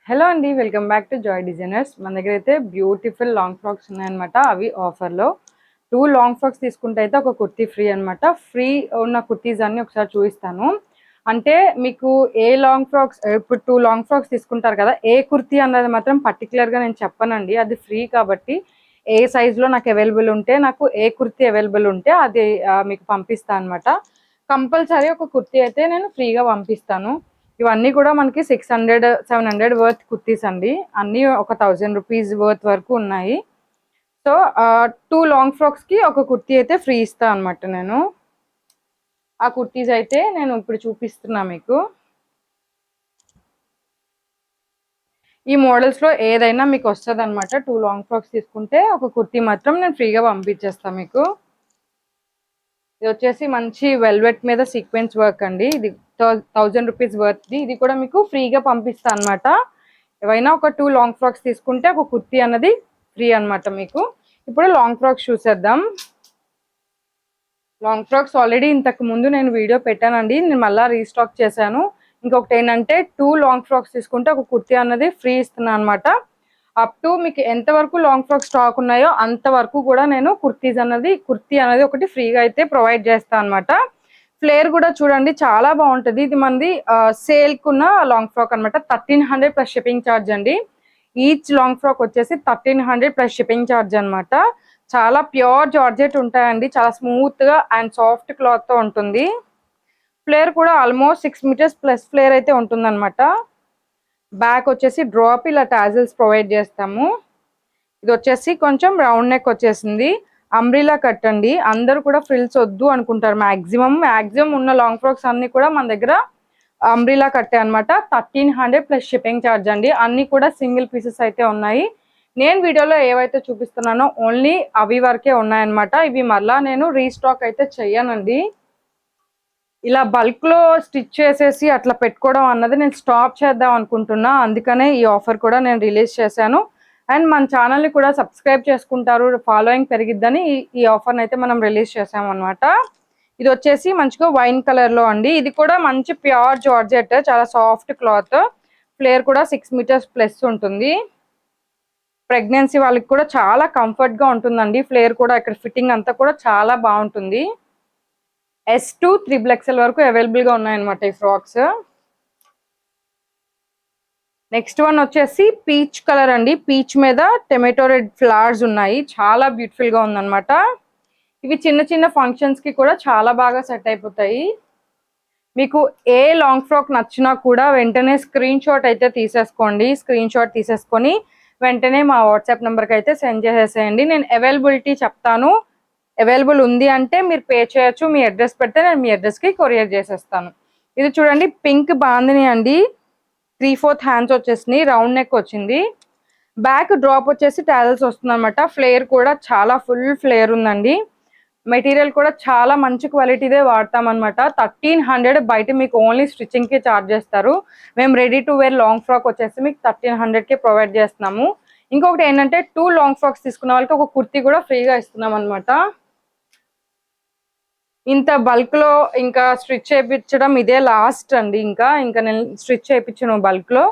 Hello అండి, welcome back to Joy designers. మన దగ్గర అయితే బ్యూటిఫుల్ లాంగ్ ఫ్రాక్స్ ఉన్నాయన్నమాట. అవి ఆఫర్లో 2 లాంగ్ ఫ్రాక్స్ తీసుకుంటే అయితే ఒక కుర్తీ ఫ్రీ అనమాట. ఫ్రీ ఉన్న కుర్తీస్ అన్ని ఒకసారి చూపిస్తాను. అంటే మీకు ఏ లాంగ్ ఫ్రాక్స్, ఇప్పుడు 2 లాంగ్ ఫ్రాక్స్ తీసుకుంటారు కదా, ఏ కుర్తీ అన్నది మాత్రం పర్టికులర్గా నేను చెప్పనండి. అది ఫ్రీ కాబట్టి ఏ సైజులో నాకు అవైలబుల్ ఉంటే, నాకు ఏ కుర్తీ అవైలబుల్ ఉంటే అది మీకు పంపిస్తాను అనమాట. కంపల్సరీ ఒక కుర్తీ అయితే నేను ఫ్రీగా పంపిస్తాను. ఇవన్నీ కూడా మనకి 600 700 వర్త్ కుర్తీస్ అండి. అన్నీ ఒక 1000 రూపీస్ వర్త్ వరకు ఉన్నాయి. సో 2 లాంగ్ ఫ్రాక్స్కి ఒక కుర్తీ అయితే ఫ్రీ ఇస్తాను అనమాట. నేను ఆ కుర్తీస్ అయితే నేను ఇప్పుడు చూపిస్తున్నా మీకు. ఈ మోడల్స్లో ఏదైనా మీకు వస్తుంది అనమాట. 2 లాంగ్ ఫ్రాక్స్ తీసుకుంటే ఒక కుర్తీ మాత్రం నేను ఫ్రీగా పంపించేస్తాను మీకు. ఇది వచ్చేసి మంచి వెల్వెట్ మీద సీక్వెన్స్ వర్క్ అండి. ఇది 1000 రూపీస్ వర్త్ది. ఇది కూడా మీకు ఫ్రీగా పంపిస్తాను అనమాట. ఏవైనా ఒక 2 లాంగ్ ఫ్రాక్స్ తీసుకుంటే ఒక కుర్తీ అన్నది ఫ్రీ అనమాట మీకు. ఇప్పుడు లాంగ్ ఫ్రాక్స్ చూసేద్దాం. లాంగ్ ఫ్రాక్స్ ఆల్రెడీ ఇంతకు ముందు నేను వీడియో పెట్టానండి. నేను మళ్ళీ రీస్టాక్ చేశాను. ఇంకొకటి ఏంటంటే 2 లాంగ్ ఫ్రాక్స్ తీసుకుంటే ఒక కుర్తీ అన్నది ఫ్రీ ఇస్తున్నాను అనమాట. అప్ టు మీకు ఎంతవరకు లాంగ్ ఫ్రాక్ స్టాక్ ఉన్నాయో అంతవరకు కూడా నేను కుర్తీ అనేది ఒకటి ఫ్రీగా అయితే ప్రొవైడ్ చేస్తాను అనమాట. ఫ్లేర్ కూడా చూడండి, చాలా బాగుంటుంది. ఇది మనది సేల్కి ఉన్న లాంగ్ ఫ్రాక్ అనమాట. 1300 ప్లస్ షిప్పింగ్ ఛార్జ్ అండి. ఈచ్ లాంగ్ ఫ్రాక్ వచ్చేసి 1300 ప్లస్ షిప్పింగ్ ఛార్జ్ అనమాట. చాలా ప్యూర్ జార్జెట్ ఉంటాయండి. చాలా స్మూత్గా అండ్ సాఫ్ట్ క్లాత్తో ఉంటుంది. ఫ్లేర్ కూడా ఆల్మోస్ట్ 6 మీటర్స్ ప్లస్ ఫ్లేర్ అయితే ఉంటుంది అనమాట. బ్యాక్ వచ్చేసి డ్రాప్ ఇలా టాజిల్స్ ప్రొవైడ్ చేస్తాము. ఇది వచ్చేసి కొంచెం రౌండ్ నెక్ వచ్చేసింది. అంబ్రిలా కట్ అండి. అందరూ కూడా ఫ్రిల్స్ వద్దు అనుకుంటారు. మ్యాక్సిమం ఉన్న లాంగ్ ఫ్రాక్స్ అన్ని కూడా మన దగ్గర అంబ్రిలా కట్టే అనమాట. 1300 ప్లస్ షిప్పింగ్ ఛార్జ్ అండి. అన్ని కూడా సింగిల్ పీసెస్ అయితే ఉన్నాయి. నేను వీడియోలో ఏవైతే చూపిస్తున్నానో ఓన్లీ అవి వరకే ఉన్నాయన్నమాట. ఇవి మళ్ళా నేను రీస్టాక్ అయితే చెయ్యనండి. ఇలా బల్క్లో స్టిచ్ చేసేసి అట్లా పెట్టుకోవడం అన్నది నేను స్టాప్ చేద్దాం అనుకుంటున్నా. అందుకనే ఈ ఆఫర్ కూడా నేను రిలీజ్ చేశాను. అండ్ మన ఛానల్ని కూడా సబ్స్క్రైబ్ చేసుకుంటారు, ఫాలోయింగ్ పెరిగిద్దని ఈ ఆఫర్ని అయితే మనం రిలీజ్ చేసాం అనమాట. ఇది వచ్చేసి మంచిగా వైన్ కలర్లో అండి. ఇది కూడా మంచి ప్యూర్ జార్జెట్, చాలా సాఫ్ట్ క్లాత్. ఫ్లేర్ కూడా 6 మీటర్స్ ప్లస్ ఉంటుంది. ప్రెగ్నెన్సీ వాళ్ళకి కూడా చాలా కంఫర్ట్గా ఉంటుందండి. ఫ్లేర్ కూడా ఇక్కడ ఫిట్టింగ్ అంతా కూడా చాలా బాగుంటుంది. S to 3XL వరకు అవైలబుల్గా ఉన్నాయన్నమాట ఈ ఫ్రాక్స్. నెక్స్ట్ వన్ వచ్చేసి పీచ్ కలర్ అండి. పీచ్ మీద టొమాటో రెడ్ ఫ్లవర్స్ ఉన్నాయి. చాలా బ్యూటిఫుల్గా ఉందన్నమాట. ఇవి చిన్న చిన్న ఫంక్షన్స్కి కూడా చాలా బాగా సెట్ అయిపోతాయి. మీకు ఏ లాంగ్ ఫ్రాక్ నచ్చినా కూడా వెంటనే స్క్రీన్ షాట్ అయితే తీసేసుకోండి. స్క్రీన్ షాట్ తీసేసుకొని వెంటనే మా వాట్సాప్ నెంబర్కి అయితే సెండ్ చేసేసేయండి. నేను అవైలబిలిటీ చెప్తాను. అవైలబుల్ ఉంది అంటే మీరు పే చేయొచ్చు. మీ అడ్రస్ పెడితే నేను మీ అడ్రస్కి కొరియర్ చేసేస్తాను. ఇది చూడండి, పింక్ బాందిని అండి. 3/4 హ్యాండ్స్ వచ్చేసినాయి. రౌండ్ నెక్ వచ్చింది. బ్యాక్ డ్రాప్ వచ్చేసి టాజల్స్ వస్తుంది అనమాట. ఫ్లేర్ కూడా చాలా ఫుల్ ఫ్లేర్ ఉందండి. మెటీరియల్ కూడా చాలా మంచి క్వాలిటీదే వాడతామన్నమాట. 1300 బయట మీకు ఓన్లీ స్టిచ్చింగ్కి ఛార్జ్ చేస్తారు. మేము ready to wear long frock వచ్చేసి మీకు 1300కి ప్రొవైడ్ చేస్తున్నాము. ఇంకొకటి ఏంటంటే 2 లాంగ్ ఫ్రాక్స్ తీసుకున్న వాళ్ళకి ఒక కుర్తీ కూడా ఫ్రీగా ఇస్తున్నాం అనమాట. ఇంత బల్క్లో ఇంకా స్టిచ్ చేయించడం ఇదే లాస్ట్ అండి. ఇంకా నేను స్టిచ్ చేయించను బల్క్లో.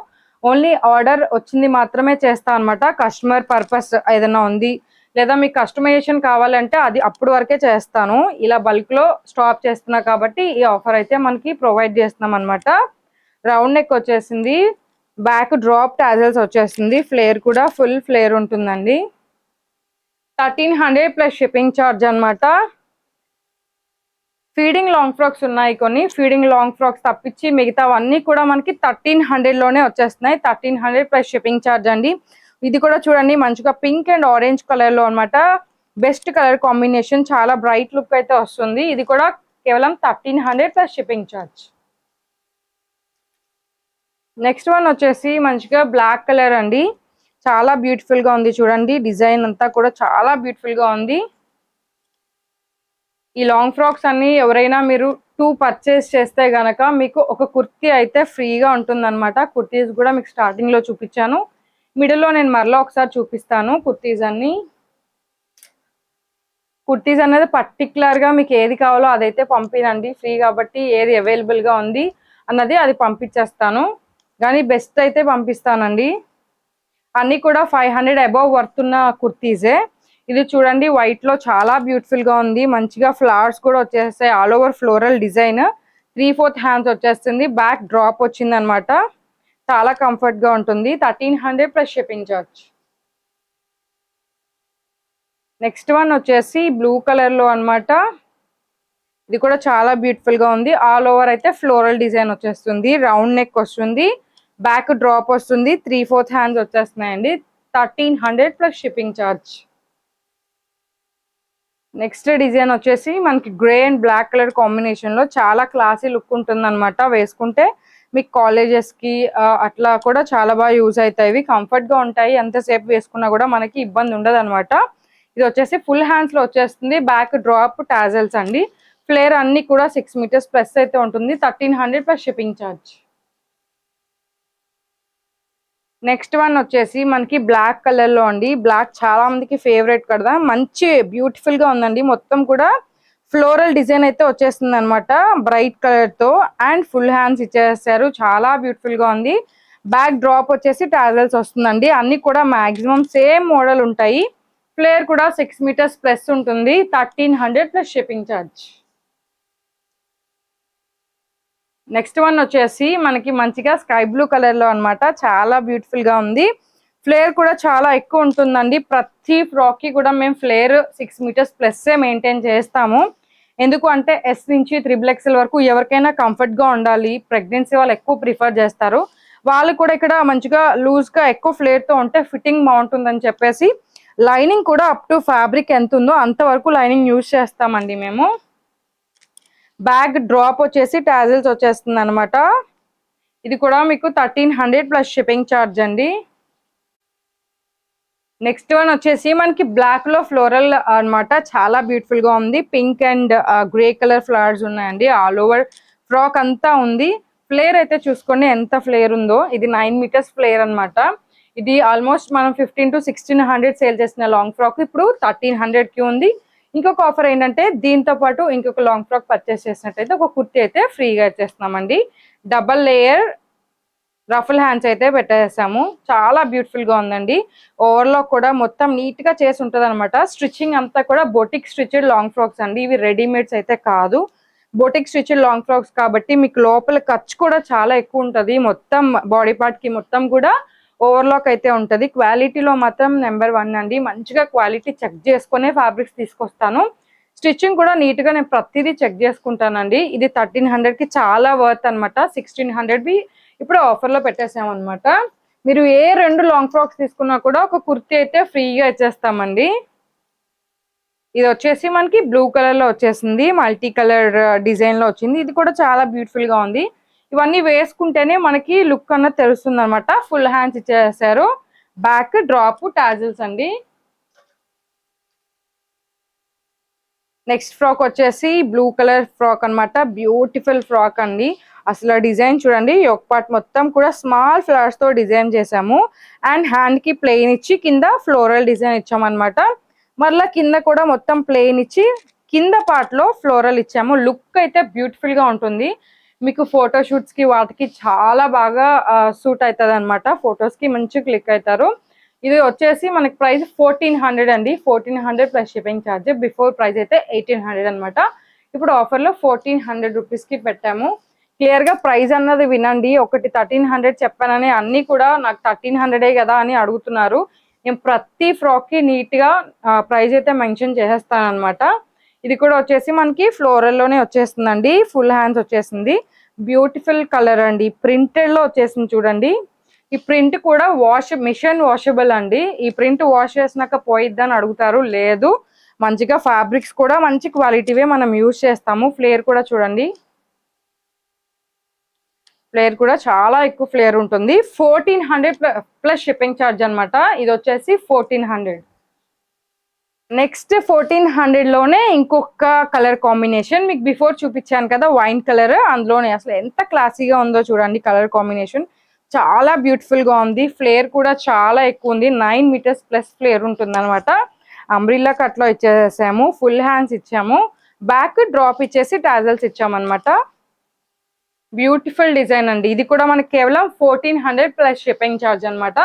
ఓన్లీ ఆర్డర్ వచ్చింది మాత్రమే చేస్తాను అనమాట. కస్టమర్ పర్పస్ ఏదైనా ఉంది లేదా మీకు కస్టమైజేషన్ కావాలంటే అది అప్పుడు వరకే చేస్తాను. ఇలా బల్క్లో స్టాప్ చేస్తున్నా కాబట్టి ఈ ఆఫర్ అయితే మనకి ప్రొవైడ్ చేస్తున్నాం అనమాట. రౌండ్ నెక్ వచ్చేసింది. బ్యాక్ డ్రాప్ టాజల్స్ వచ్చేసింది. ఫ్లేర్ కూడా ఫుల్ ఫ్లేర్ ఉంటుందండి. 1300 ప్లస్ షిప్పింగ్ ఛార్జ్ అనమాట. ఫీడింగ్ లాంగ్ ఫ్రాక్స్ ఉన్నాయి కొన్ని. ఫీడింగ్ లాంగ్ ఫ్రాక్స్ తప్పించి మిగతావన్నీ కూడా మనకి 1300లోనే వచ్చేస్తున్నాయి. 1300 ప్లస్ షిప్పింగ్ ఛార్జ్ అండి. ఇది కూడా చూడండి, మంచిగా పింక్ అండ్ ఆరెంజ్ కలర్లో అనమాట. బెస్ట్ కలర్ కాంబినేషన్, చాలా బ్రైట్ లుక్ అయితే వస్తుంది. ఇది కూడా కేవలం 1300 plus shipping charge. Next one వచ్చేసి మంచిగా బ్లాక్ కలర్ అండి. చాలా బ్యూటిఫుల్గా ఉంది చూడండి. డిజైన్ అంతా కూడా చాలా బ్యూటిఫుల్గా ఉంది. ఈ లాంగ్ ఫ్రాక్స్ అన్ని ఎవరైనా మీరు 2 పర్చేస్ చేస్తే గనక మీకు ఒక కుర్తీ అయితే ఫ్రీగా ఉంటుందన్నమాట. కుర్తీస్ కూడా మీకు స్టార్టింగ్లో చూపించాను. మిడిల్లో నేను మరలా ఒకసారి చూపిస్తాను కుర్తీస్ అన్ని. కుర్తీస్ అనేది పర్టికులర్గా మీకు ఏది కావాలో అదైతే పంపినండి. ఫ్రీ కాబట్టి ఏది అవైలబుల్గా ఉంది అన్నది అది పంపించేస్తాను. కానీ బెస్ట్ అయితే పంపిస్తానండి. అన్నీ కూడా 500 అబవ్ వర్త్ ఉన్న కుర్తీసే. ఇది చూడండి వైట్ లో చాలా బ్యూటిఫుల్ గా ఉంది. మంచిగా ఫ్లవర్స్ కూడా వచ్చేస్తాయి. All over floral design, 3/4 hands వచ్చేస్తుంది. బ్యాక్ డ్రాప్ వచ్చింది అనమాట. చాలా కంఫర్ట్ గా ఉంటుంది. 1300 plus shipping charge. Next one వచ్చేసి బ్లూ కలర్ లో అనమాట. ఇది కూడా చాలా బ్యూటిఫుల్ గా ఉంది. ఆల్ ఓవర్ అయితే ఫ్లోరల్ డిజైన్ వచ్చేస్తుంది. రౌండ్ నెక్ వస్తుంది. బ్యాక్ డ్రాప్ వస్తుంది. 3/4 హ్యాండ్స్ వచ్చేస్తున్నాయండి. 1300 plus shipping charge. Next design వచ్చేసి మనకి grey and black colour combination లో చాలా క్లాసీ లుక్ ఉంటుంది అనమాట. వేసుకుంటే మీకు కాలేజెస్ కి అట్లా కూడా చాలా బాగా యూజ్ అవుతాయి. కంఫర్ట్ గా ఉంటాయి. ఎంతసేపు వేసుకున్నా కూడా మనకి ఇబ్బంది ఉండదు అనమాట. ఇది వచ్చేసి ఫుల్ హ్యాండ్స్ లో వచ్చేస్తుంది. బ్యాక్ డ్రాప్ టాజల్స్ అండి. ఫ్లేర్ అన్ని కూడా 6 మీటర్స్ ప్లస్ అయితే ఉంటుంది. 1300 plus shipping charge. Next one వచ్చేసి మనకి బ్లాక్ కలర్ లో అండి. బ్లాక్ చాలా మందికి ఫేవరెట్ కదా. మంచి బ్యూటిఫుల్ గా ఉందండి. మొత్తం కూడా ఫ్లోరల్ డిజైన్ అయితే వచ్చేస్తుంది అనమాట. బ్రైట్ కలర్ తో అండ్ ఫుల్ హ్యాండ్స్ ఇచ్చేస్తారు. చాలా బ్యూటిఫుల్ గా ఉంది. బ్యాక్ డ్రాప్ వచ్చేసి టాజల్స్ వస్తుందండి. అన్ని కూడా మాక్సిమం సేమ్ మోడల్ ఉంటాయి. ఫ్లేర్ కూడా 6 మీటర్స్ ప్లస్ ఉంటుంది. 1300 plus shipping charge. Next one వచ్చేసి మనకి మంచిగా స్కై బ్లూ కలర్ లో అనమాట. చాలా బ్యూటిఫుల్ గా ఉంది. ఫ్లేర్ కూడా చాలా ఎక్కువ ఉంటుందండి. ప్రతి ఫ్రాక్ కి కూడా మేము ఫ్లేర్ 6 మీటర్స్ ప్లస్ మెయింటైన్ చేస్తాము. ఎందుకు అంటే ఎస్ నుంచి 3XL వరకు ఎవరికైనా కంఫర్ట్ గా ఉండాలి. ప్రెగ్నెన్సీ వాళ్ళు ఎక్కువ ప్రిఫర్ చేస్తారు. వాళ్ళు కూడా ఇక్కడ మంచిగా లూజ్ గా ఎక్కువ ఫ్లేర్ తో ఉంటే ఫిట్టింగ్ బాగుంటుందని చెప్పేసి లైనింగ్ కూడా అప్ టు ఫ్యాబ్రిక్ ఎంత ఉందో అంతవరకు లైనింగ్ యూజ్ చేస్తామండి మేము. బ్యాక్ డ్రాప్ వచ్చేసి టాజిల్స్ వచ్చేస్తుంది అనమాట. ఇది కూడా మీకు 1300 ప్లస్ షిప్పింగ్ ఛార్జ్ అండి. నెక్స్ట్ వన్ వచ్చేసి మనకి బ్లాక్ లో ఫ్లోరల్ అనమాట. చాలా బ్యూటిఫుల్ గా ఉంది. Pink and grey colour flowers ఉన్నాయండి. ఆల్ ఓవర్ ఫ్రాక్ అంతా ఉంది. ఫ్లేర్ అయితే చూసుకోండి ఎంత ఫ్లేర్ ఉందో. ఇది 9 మీటర్స్ ఫ్లేర్ అనమాట. ఇది ఆల్మోస్ట్ మనం 1500 to 1600 సేల్ చేసిన లాంగ్ ఫ్రాక్ ఇప్పుడు 1300 కి ఉంది. ఇంకొక ఆఫర్ ఏంటంటే దీంతో పాటు ఇంకొక లాంగ్ ఫ్రాక్ పర్చేస్ చేసినట్టయితే ఒక కుర్తీ అయితే ఫ్రీగా ఇచ్చేస్తున్నామండి. డబల్ లేయర్ రఫుల్ హ్యాండ్స్ అయితే పెట్టేసాము. చాలా బ్యూటిఫుల్ గా ఉందండి. ఓవర్లో కూడా మొత్తం నీట్ గా చేసి ఉంటుంది అనమాట. స్టిచ్చింగ్ అంతా కూడా బొటిక్ స్టిచ్డ్ లాంగ్ ఫ్రాక్స్ అండి. ఇవి రెడీమేడ్స్ అయితే కాదు. బొటిక్ స్టిచ్డ్ లాంగ్ ఫ్రాక్స్ కాబట్టి మీకు లోపల ఖర్చు కూడా చాలా ఎక్కువ ఉంటుంది. మొత్తం బాడీ పార్ట్ కి మొత్తం కూడా ఓవర్లాక్ అయితే ఉంటుంది. క్వాలిటీలో మాత్రం నెంబర్ 1 అండి. మంచిగా క్వాలిటీ చెక్ చేసుకునే ఫ్యాబ్రిక్స్ తీసుకొస్తాను. స్టిచ్చింగ్ కూడా నీట్ గా నేను ప్రతిదీ చెక్ చేసుకుంటానండి. ఇది 1300 కి చాలా వర్త్ అనమాట. 1600 ఇప్పుడు ఆఫర్ లో పెట్టేసాం అనమాట. మీరు ఏ 2 లాంగ్ ఫ్రాక్స్ తీసుకున్నా కూడా ఒక కుర్తీ అయితే ఫ్రీగా ఇచ్చేస్తామండి. ఇది వచ్చేసి మనకి బ్లూ కలర్ లో వచ్చేసింది. మల్టీ కలర్ డిజైన్ లో వచ్చింది. ఇది కూడా చాలా బ్యూటిఫుల్ గా ఉంది. ఇవన్నీ వేసుకుంటేనే మనకి లుక్ అన్నది తెలుస్తుంది అనమాట. ఫుల్ హ్యాండ్స్ ఇచ్చేసారు. బ్యాక్ డ్రాప్ టాజిల్స్ అండి. నెక్స్ట్ ఫ్రాక్ వచ్చేసి బ్లూ కలర్ ఫ్రాక్ అనమాట. బ్యూటిఫుల్ ఫ్రాక్ అండి. అసలు డిజైన్ చూడండి. ఒక పార్ట్ మొత్తం కూడా స్మాల్ ఫ్లవర్స్ తో డిజైన్ చేసాము. అండ్ హ్యాండ్ కి ప్లెయిన్ ఇచ్చి కింద ఫ్లోరల్ డిజైన్ ఇచ్చామన్నమాట. మరలా కింద కూడా మొత్తం ప్లెయిన్ ఇచ్చి కింద పార్ట్ లో ఫ్లోరల్ ఇచ్చాము. లుక్ అయితే బ్యూటిఫుల్ గా ఉంటుంది. మీకు ఫోటో షూట్స్ కి వాటికి చాలా బాగా సూట్ అవుతుంది అనమాట. ఫొటోస్ కి మంచి క్లిక్ అవుతారు. ఇది వచ్చేసి మనకి ప్రైస్ 1400 అండి. 1400 plus shipping charge. Before price అయితే 1800 అనమాట. ఇప్పుడు ఆఫర్ లో 1400 రూపీస్ కి పెట్టాము. క్లియర్ గా ప్రైస్ అన్నది వినండి. ఒకటి 1300 చెప్పానని అన్ని కూడా నాకు 1300 కదా అని అడుగుతున్నారు. నేను ప్రతి ఫ్రాక్ కి నీట్ గా ప్రైస్ అయితే మెన్షన్ చేసేస్తాను అనమాట. ఇది కూడా వచ్చేసి మనకి ఫ్లోరల్ లోనే వచ్చేస్తుందండి. ఫుల్ హ్యాండ్స్ వచ్చేసింది. బ్యూటిఫుల్ కలర్ అండి. ప్రింటెడ్ లో వచ్చేసింది చూడండి. ఈ ప్రింట్ కూడా మిషన్ వాషబుల్ అండి. ఈ ప్రింట్ వాష్ చేసినాక పోయిద్దని అడుగుతారు. లేదు, మంచిగా ఫ్యాబ్రిక్స్ కూడా మంచి క్వాలిటీవే మనం యూజ్ చేస్తాము. ఫ్లేర్ కూడా చూడండి. ఫ్లేర్ కూడా చాలా ఎక్కువ ఫ్లేర్ ఉంటుంది. 1400 ప్లస్ షిప్పింగ్ ఛార్జ్ అనమాట. ఇది వచ్చేసి 1400. నెక్స్ట్ 1400 లోనే ఇంకొక కలర్ కాంబినేషన్ మీకు బిఫోర్ చూపించాను కదా, వైన్ కలర్. అందులోనే అసలు ఎంత క్లాసీగా ఉందో చూడండి. కలర్ కాంబినేషన్ చాలా బ్యూటిఫుల్ గా ఉంది. ఫ్లేర్ కూడా చాలా ఎక్కువ ఉంది. 9 మీటర్స్ ప్లస్ ఫ్లేర్ ఉంటుంది అనమాట. అంబ్రిల్లా కట్ లో ఇచ్చేసాము. ఫుల్ హ్యాండ్స్ ఇచ్చాము. బ్యాక్ డ్రాప్ ఇచ్చేసి టాజల్స్ ఇచ్చామన్నమాట. బ్యూటిఫుల్ డిజైన్ అండి. ఇది కూడా మనకి కేవలం 1400 ప్లస్ షిప్పింగ్ ఛార్జ్ అనమాట.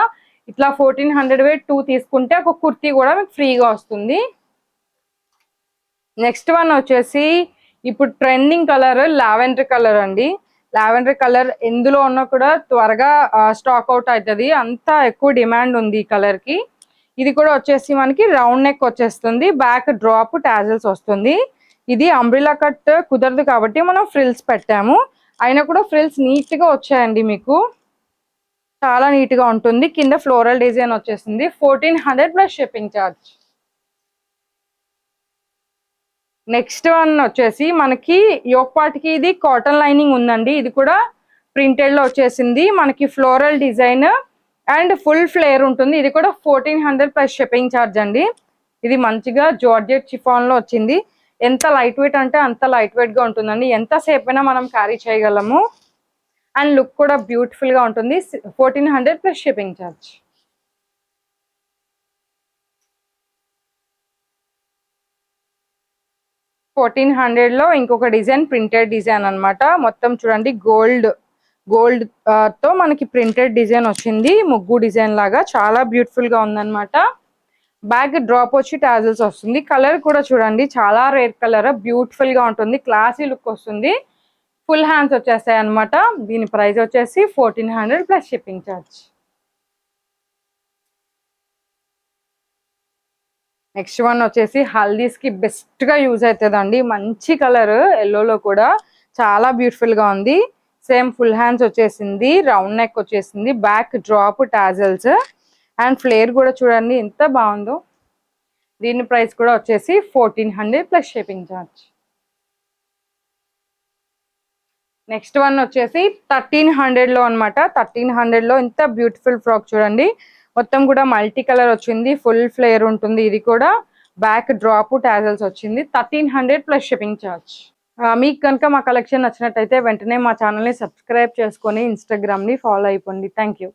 ఇట్లా 1400 2 తీసుకుంటే ఒక కుర్తీ కూడా మీకు ఫ్రీగా వస్తుంది. నెక్స్ట్ వన్ వచ్చేసి ఇప్పుడు ట్రెండింగ్ కలర్ లావెండర్ కలర్ అండి. లావెండర్ కలర్ ఎందులో ఉన్నా కూడా త్వరగా స్టాక్ అవుట్ అవుతుంది, అంత ఎక్కువ డిమాండ్ ఉంది ఈ కలర్ కి. ఇది కూడా వచ్చేసి మనకి రౌండ్ నెక్ వచ్చేస్తుంది, బ్యాక్ డ్రాప్ టాజల్స్ వస్తుంది. ఇది అంబ్రిలా కట్ కుదరదు కాబట్టి మనం ఫ్రిల్స్ పెట్టాము. అయినా కూడా ఫ్రిల్స్ నీట్ గా వచ్చాయండి, మీకు చాలా నీట్ గా ఉంటుంది. కింద ఫ్లోరల్ డిజైన్ వచ్చేసింది. 1400 plus shipping charge. Next one వచ్చేసి మనకి యోక్ పార్ట్ కి ఇది కాటన్ లైనింగ్ ఉందండి. ఇది కూడా ప్రింటెడ్ లో వచ్చేసింది. మనకి floral design and full flare ఉంటుంది. ఇది కూడా 1400 ప్లస్ షిప్పింగ్ ఛార్జ్ అండి. ఇది మంచిగా జార్జెట్ షిఫాన్ లో వచ్చింది. ఎంత లైట్ వెయిట్ అంటే అంత లైట్ వెయిట్ గా ఉంటుందండి. ఎంతసేపు అయినా మనం క్యారీ చేయగలము. అండ్ లుక్ కూడా బ్యూటిఫుల్ గా ఉంటుంది. 1400 ప్లస్ షిప్పింగ్ ఛార్జ్. లో ఇంకొక డిజైన్ ప్రింటెడ్ డిజైన్ అన్నమాట. మొత్తం చూడండి గోల్డ్ తో మనకి ప్రింటెడ్ డిజైన్ వచ్చింది. ముగ్గు డిజైన్ లాగా చాలా బ్యూటిఫుల్ గా ఉందన్నమాట. బ్యాక్ డ్రాప్ వచ్చి టాజల్స్ వస్తుంది. కలర్ కూడా చూడండి చాలా రేర్ కలర్, బ్యూటిఫుల్ గా ఉంటుంది, క్లాసీ లుక్ వస్తుంది. ఫుల్ హ్యాండ్స్ వచ్చేస్తాయి అనమాట. దీని ప్రైస్ వచ్చేసి 1400 plus shipping charge. Next one వచ్చేసి హల్దీస్ కి బెస్ట్ గా యూజ్ అవుతుందండి. మంచి కలర్ ఎల్లోలో కూడా చాలా బ్యూటిఫుల్ గా ఉంది. సేమ్ ఫుల్ హ్యాండ్స్ వచ్చేసింది, రౌండ్ నెక్ వచ్చేసింది, back drop tassels and flare కూడా చూడండి ఎంత బాగుందో. దీని ప్రైస్ కూడా వచ్చేసి 1400 plus shipping charge. Next one వచ్చేసి 1300 లో అనమాట. 1300 లో ఇంత బ్యూటిఫుల్ ఫ్రాక్ చూడండి. మొత్తం కూడా మల్టీ కలర్ వచ్చింది, ఫుల్ ఫ్లేర్ ఉంటుంది. ఇది కూడా బ్యాక్ డ్రాప్ టాజల్స్ వచ్చింది. 1300 ప్లస్ షిప్పింగ్ ఛార్జ్. మీకు కనుక మా కలెక్షన్ నచ్చినట్టయితే వెంటనే మా ఛానల్ని సబ్స్క్రైబ్ చేసుకొని ఇన్స్టాగ్రామ్ని ఫాలో అయిపోండి. Thank you.